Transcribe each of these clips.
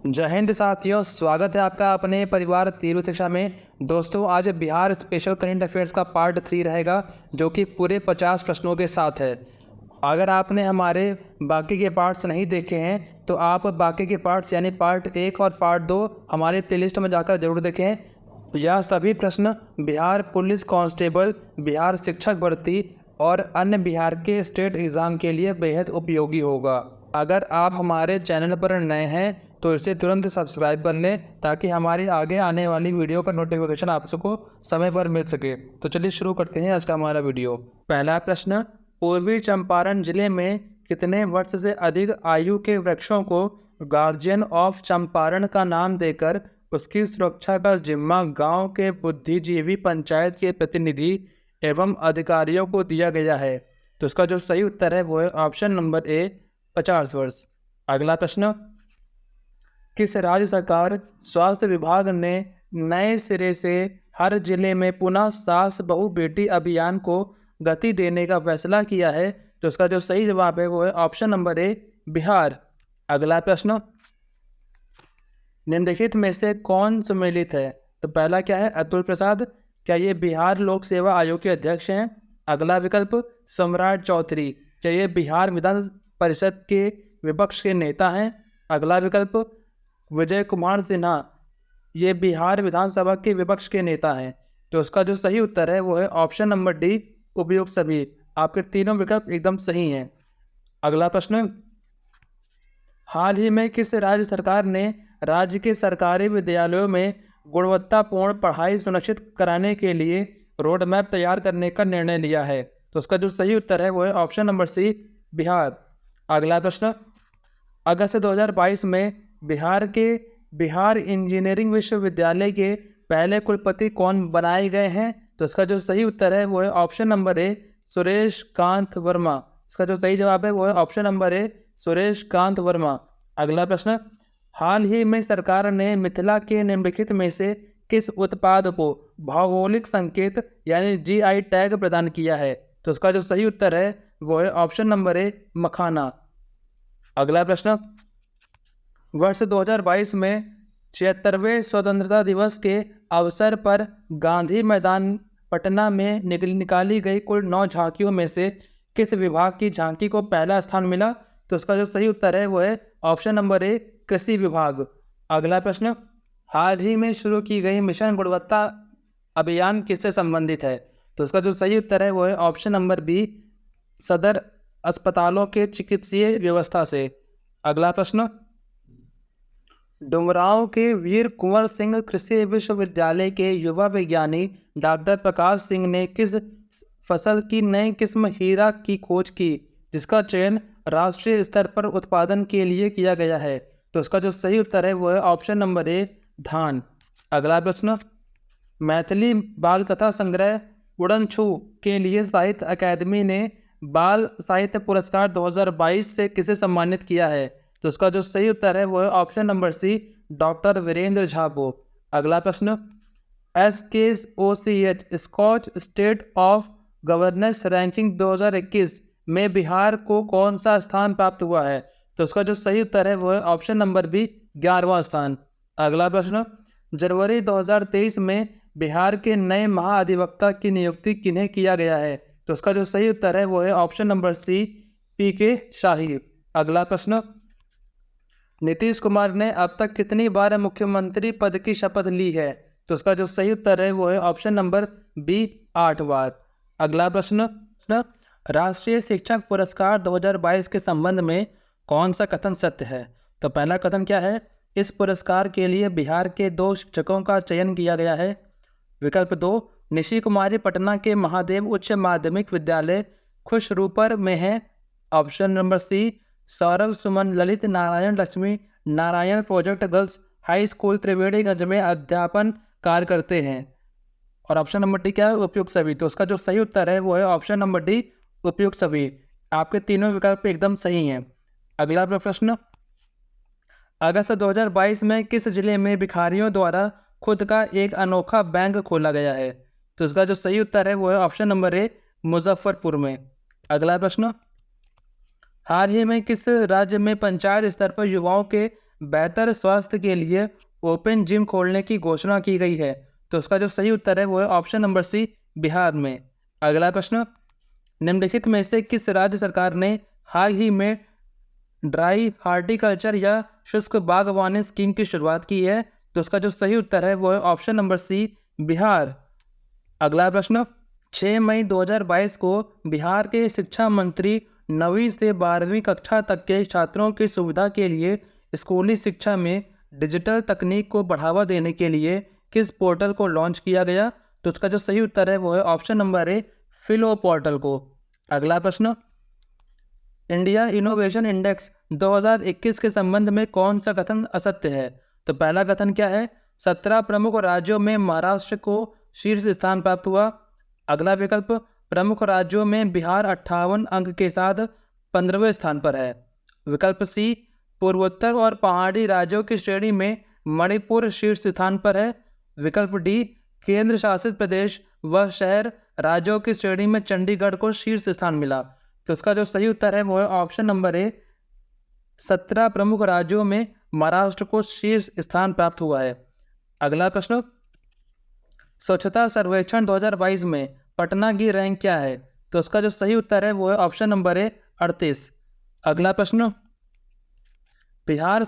जय हिंद साथियों, स्वागत है आपका अपने परिवार तीव्र शिक्षा में। दोस्तों, आज बिहार स्पेशल करंट अफेयर्स का पार्ट 3 रहेगा, जो कि पूरे 50 प्रश्नों के साथ है। अगर आपने हमारे बाकी के पार्ट्स नहीं देखे हैं तो आप बाकी के पार्ट्स यानी पार्ट 1 और पार्ट 2 हमारे प्लेलिस्ट में जाकर जरूर देखें। यह सभी प्रश्न बिहार पुलिस कांस्टेबल, बिहार शिक्षक भर्ती और अन्य बिहार के स्टेट एग्ज़ाम के लिए बेहद उपयोगी होगा। अगर आप हमारे चैनल पर नए हैं तो इसे तुरंत सब्सक्राइब कर लें, ताकि हमारी आगे आने वाली वीडियो का नोटिफिकेशन आप सबको समय पर मिल सके। तो चलिए शुरू करते हैं आज का हमारा वीडियो। पहला प्रश्न, पूर्वी चंपारण जिले में कितने वर्ष से अधिक आयु के वृक्षों को गार्जियन ऑफ चंपारण का नाम देकर उसकी सुरक्षा का जिम्मा गांव के बुद्धिजीवी पंचायत के प्रतिनिधि एवं अधिकारियों को दिया गया है? तो इसका जो सही उत्तर है वो है ऑप्शन नंबर ए, 50 वर्ष। अगला प्रश्न, किस राज्य सरकार स्वास्थ्य विभाग ने नए सिरे से हर जिले में पुनः सास बहू बेटी अभियान को गति देने का फैसला किया है? तो इसका जो सही जवाब है वो है ऑप्शन नंबर ए, बिहार। अगला प्रश्न, निम्नलिखित में से कौन सम्मिलित है? तो पहला क्या है, अतुल प्रसाद। क्या ये बिहार लोक सेवा आयोग के अध्यक्ष हैं? अगला विकल्प, सम्राट चौधरी। क्या ये बिहार विधान परिषद के विपक्ष के नेता हैं? अगला विकल्प, विजय कुमार सिन्हा। ये बिहार विधानसभा के विपक्ष के नेता हैं। तो इसका जो सही उत्तर है वो है ऑप्शन नंबर डी, उपयुक्त सभी। आपके तीनों विकल्प एकदम सही हैं। अगला प्रश्न, हाल ही में किस राज्य सरकार ने राज्य के सरकारी विद्यालयों में गुणवत्तापूर्ण पढ़ाई सुनिश्चित कराने के लिए रोड मैप तैयार करने का निर्णय लिया है? तो उसका जो सही उत्तर है वो है ऑप्शन नंबर सी, बिहार। अगला प्रश्न, अगस्त 2022 में बिहार के बिहार इंजीनियरिंग विश्वविद्यालय के पहले कुलपति कौन बनाए गए हैं? तो इसका जो सही उत्तर है वो है option number A, Suresh Kant Verma. इसका जो सही जवाब है वो है option number A, Suresh Kant Verma. अगला प्रश्न, हाल ही में सरकार ने मिथिला के निम्नलिखित में से किस उत्पाद को भौगोलिक संकेत यानी जीआई टैग प्रदान किया है? तो इसका जो सही उत्तर है वो है ऑप्शन नंबर ए, मखाना। अगला प्रश्न, वर्ष 2022 में 76वें स्वतंत्रता दिवस के अवसर पर गांधी मैदान पटना में निकाली गई कुल 9 झांकियों में से किस विभाग की झांकी को पहला स्थान मिला? तो इसका जो सही उत्तर है वो है ऑप्शन नंबर ए, कृषि विभाग। अगला प्रश्न, हाल ही में शुरू की गई मिशन गुणवत्ता अभियान किससे संबंधित है? तो इसका जो सही उत्तर है वो है ऑप्शन नंबर बी, सदर अस्पतालों के चिकित्सीय व्यवस्था से। अगला प्रश्न, डुमरांव के वीर कुंवर सिंह कृषि विश्वविद्यालय के युवा वैज्ञानी डॉक्टर प्रकाश सिंह ने किस फसल की नई किस्म हीरा की खोज की, जिसका चयन राष्ट्रीय स्तर पर उत्पादन के लिए किया गया है? तो इसका जो सही उत्तर है वो है ऑप्शन नंबर ए, धान। अगला प्रश्न, मैथिली बाल कथा संग्रह उड़न छू के लिए साहित्य अकादमी ने बाल साहित्य पुरस्कार 2022 से किसे सम्मानित किया है? तो इसका जो सही उत्तर है वो है option number C, doctor Virendra Jha को। अगला प्रश्न, SKOCH Skoch state of governance ranking 2021 में बिहार को कौन सा स्थान प्राप्त हुआ है? तो उसका जो सही उत्तर है वो है ऑप्शन नंबर बी, 11वां स्थान। अगला प्रश्न, जनवरी 2023 में बिहार के नए महाअधिवक्ता की नियुक्ति किन्हें किया गया है? तो उसका जो सही उत्तर है वो है ऑप्शन नंबर सी, PK शाही। अगला प्रश्न, नीतीश कुमार ने अब तक कितनी बार मुख्यमंत्री पद की शपथ ली है? तो उसका जो सही उत्तर है वो है ऑप्शन नंबर बी, 8 बार। अगला प्रश्न, राष्ट्रीय शिक्षक पुरस्कार 2022 के संबंध में कौन सा कथन सत्य है? तो पहला कथन क्या है, इस पुरस्कार के लिए बिहार के 2 शिक्षकों का चयन किया गया है। विकल्प 2, निशी कुमारी पटना के महादेव उच्च माध्यमिक विद्यालय खुशरूपर में है। Option number C, Saurabh Suman Lalit Narayan Lakshmi Narayan project girls high school Triveniganj में अध्यापन कार्य करते हैं। और ऑप्शन नंबर डी क्या है, उपयुक्त सभी। तो उसका जो सही उत्तर है वो है ऑप्शन नंबर डी, उपयुक्त सभी। आपके तीनों विकल्प एकदम सही हैं। अगला प्रश्न, अगस्त 2022 में किस जिले में भिखारियों द्वारा खुद का एक अनोखा बैंक खोला गया है? तो इसका जो सही उत्तर है वो है ऑप्शन नंबर ए, मुजफ्फरपुर में। अगला प्रश्न, हाल ही में किस राज्य में पंचायत स्तर पर युवाओं के बेहतर स्वास्थ्य के लिए ओपन जिम खोलने की घोषणा की गई है? तो उसका जो सही उत्तर है वो है ऑप्शन नंबर सी, बिहार में। अगला प्रश्न, निम्नलिखित में से किस राज्य सरकार ने हाल ही में ड्राई हार्टिकल्चर या शुष्क बागवानी स्कीम की शुरुआत की है? तो उसका जो सही उत्तर है वो है ऑप्शन नंबर सी, बिहार। अगला प्रश्न, 6 मई 2022 को बिहार के शिक्षा मंत्री 9वीं से 12वीं कक्षा तक के छात्रों की सुविधा के लिए स्कूली शिक्षा में डिजिटल तकनीक को बढ़ावा देने के लिए किस पोर्टल को लॉन्च किया गया? तो उसका जो सही उत्तर है वो है ऑप्शन नंबर ए, फिलो पोर्टल को। अगला प्रश्न, इंडिया इनोवेशन इंडेक्स 2021 के संबंध में कौन सा कथन असत्य है? तो पहला कथन क्या है? 17 प्रमुख राज्यों में महाराष्ट्र को शीर्ष स्थान प्राप्त हुआ। अगला विकल्प, प्रमुख राज्यों में बिहार 58 अंक के साथ 15वें स्थान पर है। विकल्प सी, पूर्वोत्तर और पहाड़ी राज्यों की श्रेणी में मणिपुर शीर्ष स्थान पर है। विकल्प डी, केंद्र शासित प्रदेश व शहर राज्यों की श्रेणी में चंडीगढ़ को शीर्ष स्थान मिला। तो उसका जो सही उत्तर है वो है ऑप्शन नंबर ए, 17 प्रमुख राज्यों में महाराष्ट्र को शीर्ष स्थान प्राप्त हुआ है। अगला प्रश्न, स्वच्छता सर्वेक्षण 2022 में पटना की रैंक क्या है? तो उसका जो सही उत्तर है वो है ऑप्शन नंबर ए, 38। अगला प्रश्न, बिहार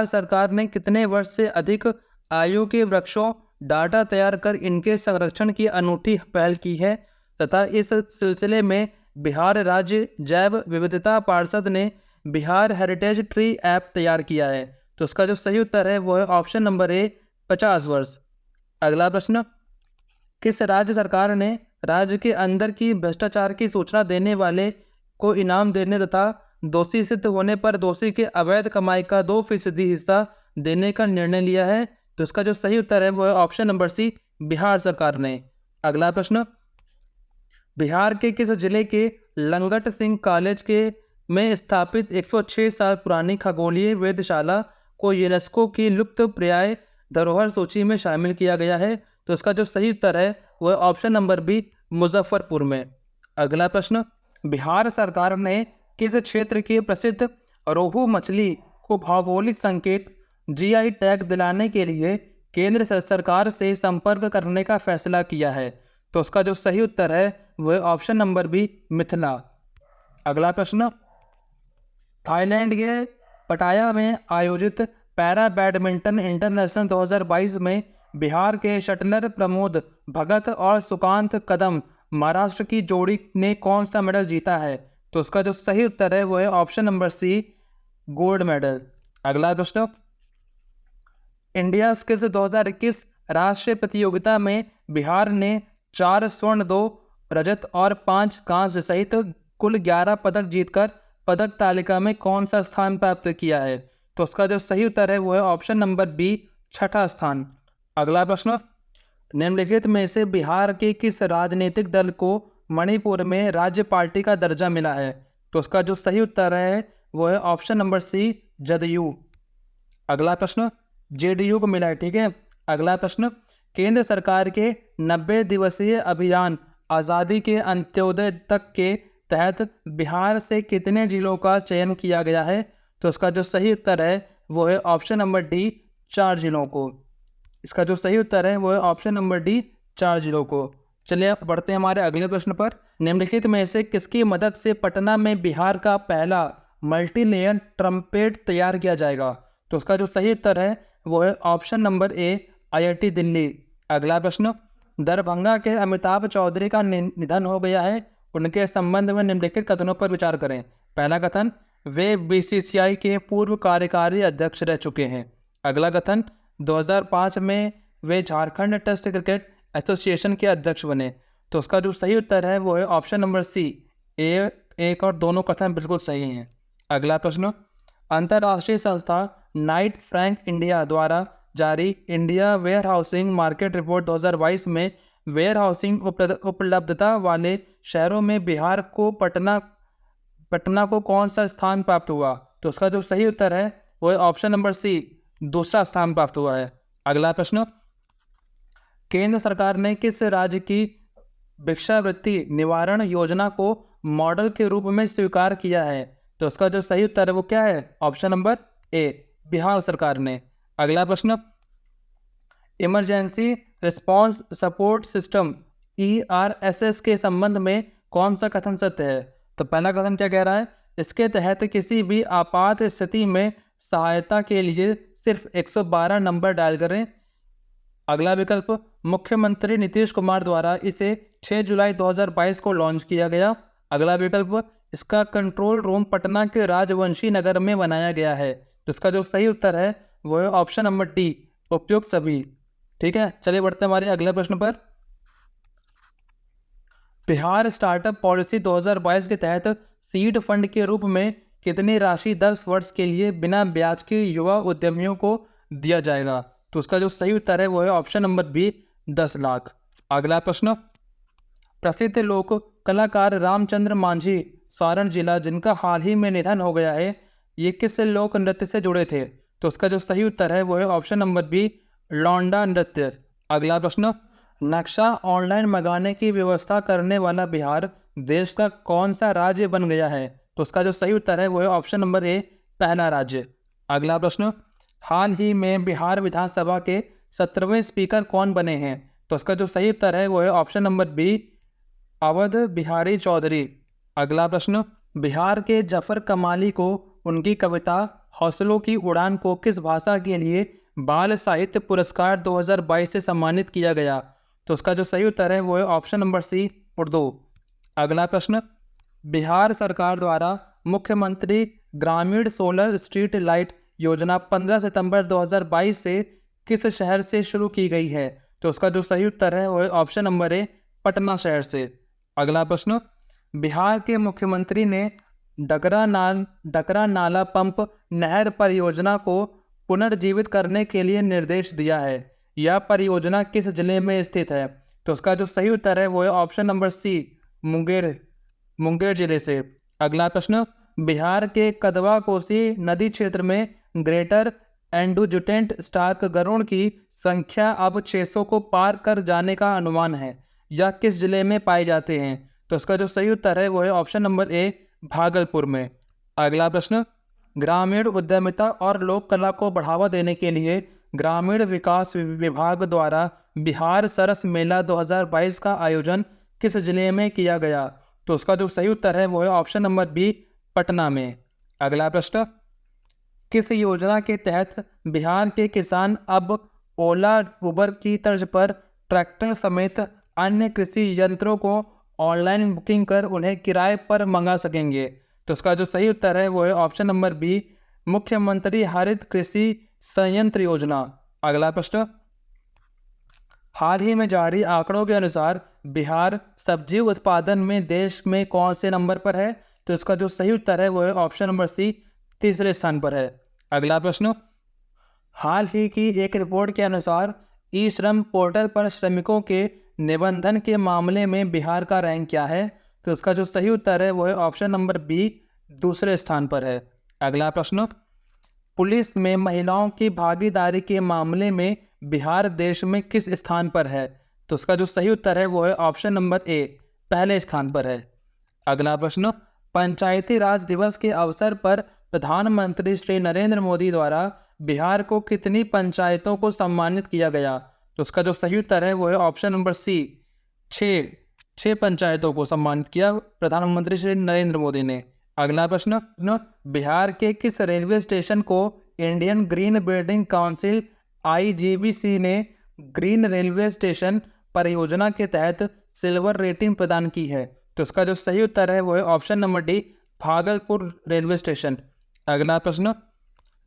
सरकार ने कितने वर्ष से अधिक आयु के वृक्षों डाटा तैयार कर इनके संरक्षण की अनूठी पहल की है तथा इस सिलसिले में बिहार राज्य जैव विविधता पार्षद ने बिहार हेरिटेज ट्री ऐप तैयार किया है? तो उसका जो सही उत्तर है वो है ऑप्शन नंबर ए, 50 वर्ष। अगला प्रश्न, किस राज्य सरकार ने राज्य के अंदर की भ्रष्टाचार की सूचना देने वाले को इनाम देने तथा दोषी सिद्ध होने पर दोषी के अवैध कमाई का 2% हिस्सा देने का निर्णय लिया है? तो इसका जो सही उत्तर है वो है ऑप्शन नंबर सी, बिहार सरकार ने। अगला प्रश्न, बिहार के किस जिले के लंगट सिंह कॉलेज के में स्थापित 106 साल पुरानी खगोलीय वेधशाला को यूनेस्को की लुप्त प्राय धरोहर सूची में शामिल किया गया है? तो इसका जो सही उत्तर है वह ऑप्शन नंबर बी, मुजफ्फरपुर में। अगला प्रश्न, बिहार सरकार ने किस क्षेत्र की प्रसिद्ध रोहू मछली को भौगोलिक संकेत जीआई टैग दिलाने के लिए केंद्र सरकार से संपर्क करने का फैसला किया है? तो उसका जो सही उत्तर है वह ऑप्शन नंबर बी, मिथिला। अगला प्रश्न, थाईलैंड के पटाया में आयोजित पैरा बैडमिंटन इंटरनेशनल 2022 में बिहार के शटलर प्रमोद भगत और सुकांत कदम महाराष्ट्र की जोड़ी ने कौन सा मेडल जीता है? तो उसका जो सही उत्तर है वो है option number C, gold medal. अगला प्रश्न, इंडिया स्किल्स 2021 राष्ट्रीय प्रतियोगिता में बिहार ने 4 स्वर्ण, 2 रजत और 5 कांस्य सहित कुल 11 पदक जीतकर पदक तालिका में कौन सा स्थान प्राप्त किया है? तो उसका जो सही उत्तर है वो है ऑप्शन नंबर बी, 6ठा स्थान। अगला प्रश्न, निम्नलिखित में से बिहार के किस राजनीतिक दल को मणिपुर में राज्य पार्टी का दर्जा मिला है? तो उसका जो सही उत्तर है वो है ऑप्शन नंबर सी, जदयू। अगला प्रश्न, जेडीयू को मिला है, ठीक है। अगला प्रश्न, केंद्र सरकार के 90 दिवसीय अभियान आज़ादी के अंत्योदय तक के तहत बिहार से कितने जिलों का चयन किया गया है? तो उसका जो सही उत्तर है वो है ऑप्शन नंबर डी, 4 जिलों को। इसका जो सही उत्तर है वो है ऑप्शन नंबर डी, 4 जिलों को। चलिए अब बढ़ते हैं हमारे अगले प्रश्न पर। निम्नलिखित में से किसकी मदद से पटना में बिहार का पहला मल्टी लेयर ट्रम्पेट तैयार किया जाएगा? तो उसका जो सही उत्तर है वो है option number A, IIT Delhi. अगला प्रश्न, दरभंगा के अमिताभ चौधरी का निधन हो गया है, उनके संबंध में निम्नलिखित कथनों पर विचार करें। पहला कथन, वे बीसीसीआई के पूर्व कार्यकारी अध्यक्ष रह चुके हैं। अगला कथन, 2005 में वे झारखंड टेस्ट क्रिकेट एसोसिएशन के अध्यक्ष बने। तो उसका जो सही उत्तर है वो है ऑप्शन नंबर सी, एक और दोनों कथन बिल्कुल सही हैं। अगला प्रश्न, अंतर्राष्ट्रीय संस्था नाइट फ्रैंक इंडिया द्वारा जारी India warehousing market report 2022 में वेयर हाउसिंग उपलब्धता वाले शहरों में बिहार को पटना को कौन सा स्थान प्राप्त हुआ? तो उसका जो सही उत्तर है वो है ऑप्शन नंबर सी, दूसरा स्थान प्राप्त हुआ है। अगला प्रश्न, केंद्र सरकार ने किस राज्य की भिक्षावृत्ति निवारण योजना को मॉडल के रूप में स्वीकार किया है? तो उसका जो सही उत्तर है वो क्या है? ऑप्शन नंबर ए बिहार सरकार ने। अगला प्रश्न, emergency response support system ERSS के संबंध में कौन सा कथन सत्य है? तो पहला कथन क्या कह रहा है, इसके तहत किसी भी आपात स्थिति में सहायता के लिए सिर्फ 112 नंबर डायल करें। अगला विकल्प, मुख्यमंत्री नीतीश कुमार द्वारा इसे 6 जुलाई 2022 को लॉन्च किया गया। अगला विकल्प, इसका कंट्रोल रूम पटना के राजवंशी नगर में बनाया गया है। तो इसका जो सही उत्तर है वो है ऑप्शन नंबर डी, उपयुक्त सभी। ठीक है, चलिए बढ़ते हैं हमारे अगले प्रश्न पर। बिहार स्टार्टअप पॉलिसी 2022 के तहत सीड फंड के रूप में कितनी राशि 10 वर्ष के लिए बिना ब्याज के युवा उद्यमियों को दिया जाएगा? तो उसका जो सही उत्तर है वो है ऑप्शन नंबर बी, 10 लाख। अगला प्रश्न, प्रसिद्ध लोक कलाकार रामचंद्र मांझी सारण जिला, जिनका हाल ही में निधन हो गया है, ये किस लोक नृत्य से जुड़े थे? तो उसका जो सही उत्तर है वो है ऑप्शन नंबर बी, लौंडा नृत्य। अगला प्रश्न, नक्शा ऑनलाइन मंगाने की व्यवस्था करने वाला बिहार देश का कौन सा राज्य बन गया है? तो उसका जो सही उत्तर है वो है ऑप्शन नंबर ए, पहला राज्य। अगला प्रश्न, हाल ही में बिहार विधानसभा के 17वें स्पीकर कौन बने हैं? तो उसका जो सही उत्तर है वो है option number B, Awadh Bihari Chaudhary. अगला प्रश्न, बिहार के जफर कमाली को उनकी कविता हौसलों की उड़ान को किस भाषा के लिए बाल साहित्य पुरस्कार 2022 से सम्मानित किया गया? तो उसका जो सही उत्तर है वो है ऑप्शन नंबर सी, उर्दू। अगला प्रश्न, बिहार सरकार द्वारा मुख्यमंत्री ग्रामीण सोलर स्ट्रीट लाइट योजना 15 सितंबर 2022 से किस शहर से शुरू की गई है? तो उसका जो सही उत्तर है वो है ऑप्शन नंबर ए, पटना शहर से। अगला प्रश्न, बिहार के मुख्यमंत्री ने डकरा नाला पंप नहर परियोजना को पुनर्जीवित करने के लिए निर्देश दिया है। यह परियोजना किस जिले में स्थित है? तो उसका जो सही उत्तर है वो है ऑप्शन नंबर सी, मुंगेर जिले से। अगला प्रश्न, बिहार के कदवा कोसी नदी क्षेत्र में ग्रेटर एंडुजुटेंट स्टार्क गरुड़ की संख्या अब 600 को पार कर जाने का अनुमान है। यह किस जिले में पाए जाते हैं? तो इसका जो सही उत्तर है वो है ऑप्शन नंबर ए, भागलपुर में। अगला प्रश्न, ग्रामीण उद्यमिता और लोक कला को बढ़ावा देने के लिए ग्रामीण विकास विभाग द्वारा बिहार सरस मेला 2022 का आयोजन किस जिले में किया गया? तो उसका जो सही उत्तर है वो है ऑप्शन नंबर बी, पटना में। अगला प्रश्न, किस योजना के तहत बिहार के किसान अब ओला उबर की तर्ज पर ट्रैक्टर समेत अन्य कृषि यंत्रों को ऑनलाइन बुकिंग कर उन्हें किराए पर मंगा सकेंगे? तो उसका जो सही उत्तर है वो है ऑप्शन नंबर बी, मुख्यमंत्री हरित कृषि संयंत्र योजना। अगला प्रश्न, हाल ही में जारी आंकड़ों के अनुसार बिहार सब्जी उत्पादन में देश में कौन से नंबर पर है? तो इसका जो सही उत्तर है वो है ऑप्शन नंबर सी, तीसरे स्थान पर है। अगला प्रश्न, हाल ही की एक रिपोर्ट के अनुसार ई श्रम पोर्टल पर श्रमिकों के निबंधन के मामले में बिहार का रैंक क्या है? तो इसका जो सही उत्तर है वो है ऑप्शन नंबर बी, दूसरे स्थान पर है। अगला प्रश्न, पुलिस में महिलाओं की भागीदारी के मामले में बिहार देश में किस स्थान पर है? तो उसका जो सही उत्तर है वो है ऑप्शन नंबर ए, पहले स्थान पर है। अगला प्रश्न, पंचायती राज दिवस के अवसर पर प्रधानमंत्री श्री नरेंद्र मोदी द्वारा बिहार को कितनी पंचायतों को सम्मानित किया गया? तो उसका जो सही उत्तर है वो है ऑप्शन नंबर सी, 6 पंचायतों को सम्मानित किया प्रधानमंत्री श्री नरेंद्र मोदी ने। अगला प्रश्न, बिहार के किस रेलवे स्टेशन को Indian green building council IGBC ने ग्रीन रेलवे स्टेशन परियोजना के तहत सिल्वर रेटिंग प्रदान की है? तो उसका जो सही उत्तर है वो है option number D, Bhagalpur railway station. अगला प्रश्न,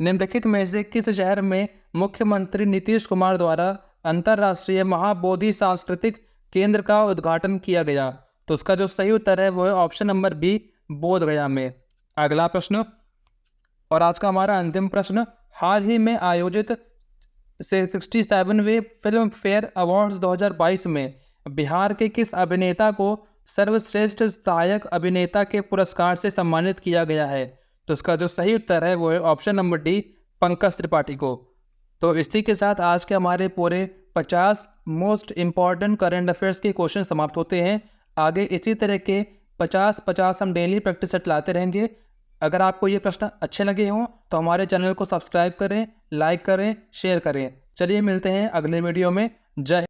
निम्नलिखित में से किस शहर में मुख्यमंत्री नीतीश कुमार द्वारा अंतर्राष्ट्रीय महाबोधि सांस्कृतिक केंद्र का उद्घाटन किया गया? तो उसका जो सही उत्तर है वो है ऑप्शन नंबर बी, बोध गया में। अगला प्रश्न और आज का हमारा अंतिम प्रश्न, हाल ही में आयोजित 67वें फिल्म फेयर अवार्ड्स 2022 में बिहार के किस अभिनेता को सर्वश्रेष्ठ सहायक अभिनेता के पुरस्कार से सम्मानित किया गया है? तो इसका जो सही उत्तर है वो है option number D, Pankaj Tripathi को। तो इसी के साथ आज के हमारे पूरे 50 मोस्ट इम्पॉर्टेंट करंट अफेयर्स के क्वेश्चन समाप्त होते हैं। आगे इसी तरह के 50 हम डेली प्रैक्टिस सेट लाते रहेंगे। अगर आपको ये प्रश्न अच्छे लगे हों तो हमारे चैनल को सब्सक्राइब करें, लाइक करें, शेयर करें। चलिए मिलते हैं अगले वीडियो में। जय